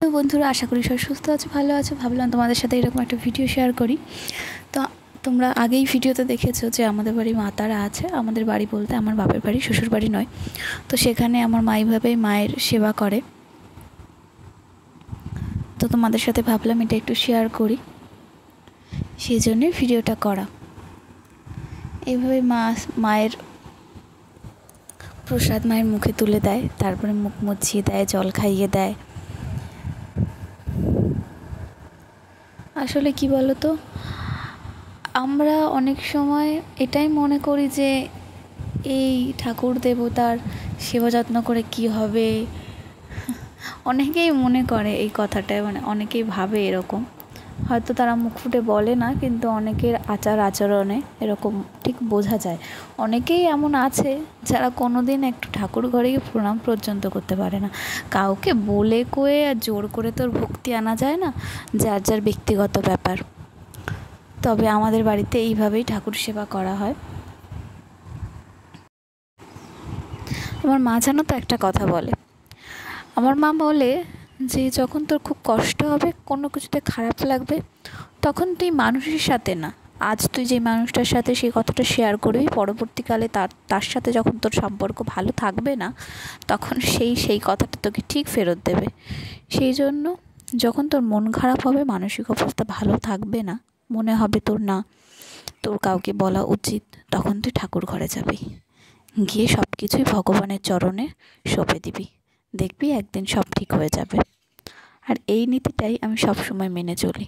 তো বন্ধুরা, আশা করি সবাই সুস্থ আছো, ভালো আছো। ভাবলাম তোমাদের সাথে এরকম একটা ভিডিও শেয়ার করি। তো তোমরা আগেই ভিডিওতে দেখেছো যে আমাদের বাড়ি মা তারা আছে। আমাদের বাড়ি বলতে আমার বাপের বাড়ি, শ্বশুর বাড়ি নয়। তো সেখানে আমার মা এইভাবেই মায়ের সেবা করে। তো তোমাদের সাথে ভাবলাম এটা একটু শেয়ার করি, সেই জন্যে ভিডিওটা করা। এইভাবে মায়ের প্রসাদ মায়ের মুখে তুলে দেয়, তারপরে মুখ মুছিয়ে দেয়, জল খাইয়ে দেয়। আসলে কি বলো তো, আমরা অনেক সময় এটাই মনে করি যে এই ঠাকুর দেবতার সেবা যত্ন করে কি হবে। অনেকেই মনে করে এই কথাটা, মানে অনেকেই ভাবে এরকম। হয়তো তারা মুখ ফুটে বলে না, কিন্তু অনেকের আচার আচরণে এরকম ঠিক বোঝা যায়। অনেকেই এমন আছে যারা কোনো দিন একটু ঠাকুর ঘরে গিয়ে প্রণাম পর্যন্ত করতে পারে না। কাউকে বলে কয়ে আর জোর করে তোর ভক্তি আনা যায় না, যার যার ব্যক্তিগত ব্যাপার। তবে আমাদের বাড়িতে এইভাবেই ঠাকুর সেবা করা হয়। আমার মা জানো তো একটা কথা বলে, আমার মা বলে যে যখন তোর খুব কষ্ট হবে, কোনো কিছুতে খারাপ লাগবে, তখন তুই মানুষের সাথে না, আজ তুই যে মানুষটার সাথে সেই কথাটা শেয়ার করবি, পরবর্তীকালে তার সাথে যখন তোর সম্পর্ক ভালো থাকবে না, তখন সেই কথাটা তোকে ঠিক ফেরত দেবে। সেই জন্য যখন তোর মন খারাপ হবে, মানসিক অবস্থা ভালো থাকবে না, মনে হবে তোর কাউকে বলা উচিত, তখন তুই ঠাকুর ঘরে যাবি, গিয়ে সব কিছুই ভগবানের চরণে সঁপে দিবি, দেখবি একদিন সব ঠিক হয়ে যাবে। আর এই নীতিটাই আমি সব সময় মেনে চলি।